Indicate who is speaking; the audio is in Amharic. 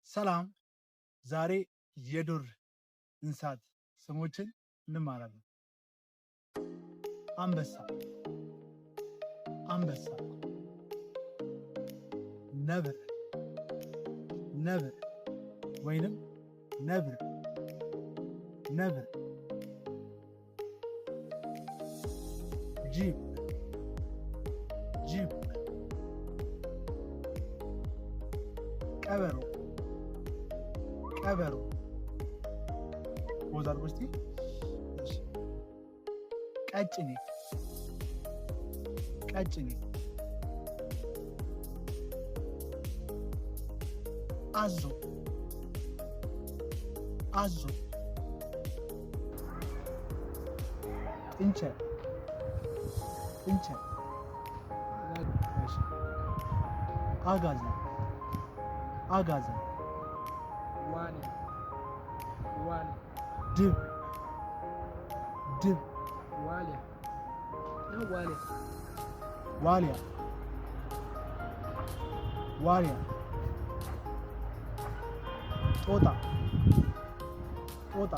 Speaker 1: ሰላም፣ ዛሬ የዱር እንስሳት ስሞችን እንማራለን። አንበሳ አንበሳ፣ ነብር ነብር ወይንም ነብር ነብር፣ ጅብ ጅብ፣ ቀበሮ ቀበሮ፣ ፖዝ አድርጎ እስቲ። ቀጭኔ ቀጭኔ፣ አዞ አዞ፣ ጥንቸል ጥንቸል፣ አጋዘን አጋዘን፣
Speaker 2: ዋልያ ዋልያ፣
Speaker 1: ድብ ድብ፣
Speaker 2: ዋልያ ዋልያ
Speaker 1: ዋልያ ዋልያ፣ ጦጣ ጦጣ